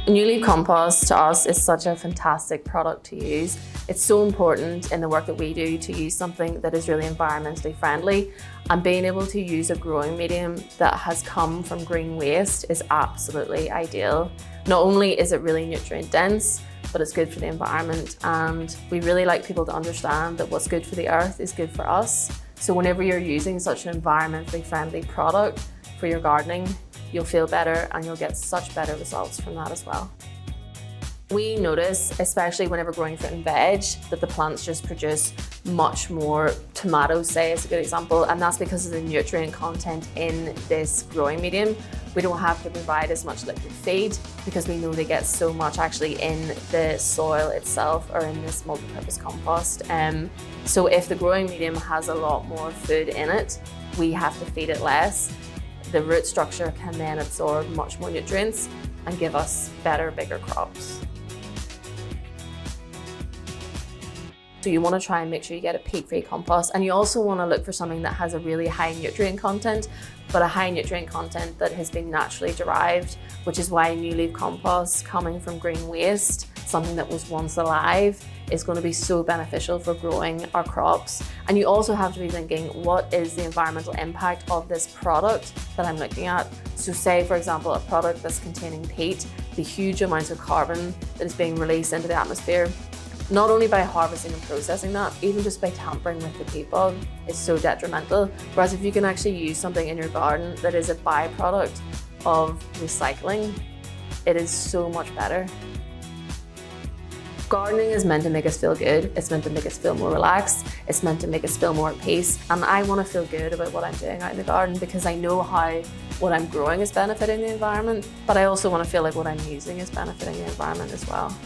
New Leaf compost to us is such a fantastic product to use. It's so important in the work that we do to use something that is really environmentally friendly, and being able to use a growing medium that has come from green waste is absolutely ideal. Not only is it really nutrient dense, but it's good for the environment, and we really like people to understand that what's good for the earth is good for us. So whenever you're using such an environmentally friendly product for your gardening, you'll feel better and you'll get such better results from that as well. We notice, especially whenever growing fruit and veg, that the plants just produce much more. Tomatoes, say, is a good example, and that's because of the nutrient content in this growing medium. We don't have to provide as much liquid feed because we know they get so much actually in the soil itself or in this multi-purpose compost. So if the growing medium has a lot more food in it, we have to feed it less. The root structure can then absorb much more nutrients and give us better, bigger crops. So you want to try and make sure you get a peat-free compost, and you also want to look for something that has a really high nutrient content, but a high nutrient content that has been naturally derived, which is why New Leaf compost coming from green waste, something that was once alive, is going to be so beneficial for growing our crops. And you also have to be thinking, what is the environmental impact of this product that I'm looking at? So say, for example, a product that's containing peat, the huge amounts of carbon that is being released into the atmosphere, not only by harvesting and processing that, even just by tampering with the peat bog is so detrimental. Whereas if you can actually use something in your garden that is a byproduct of recycling, it is so much better. Gardening is meant to make us feel good. It's meant to make us feel more relaxed. It's meant to make us feel more at peace. And I want to feel good about what I'm doing out in the garden because I know how what I'm growing is benefiting the environment, but I also want to feel like what I'm using is benefiting the environment as well.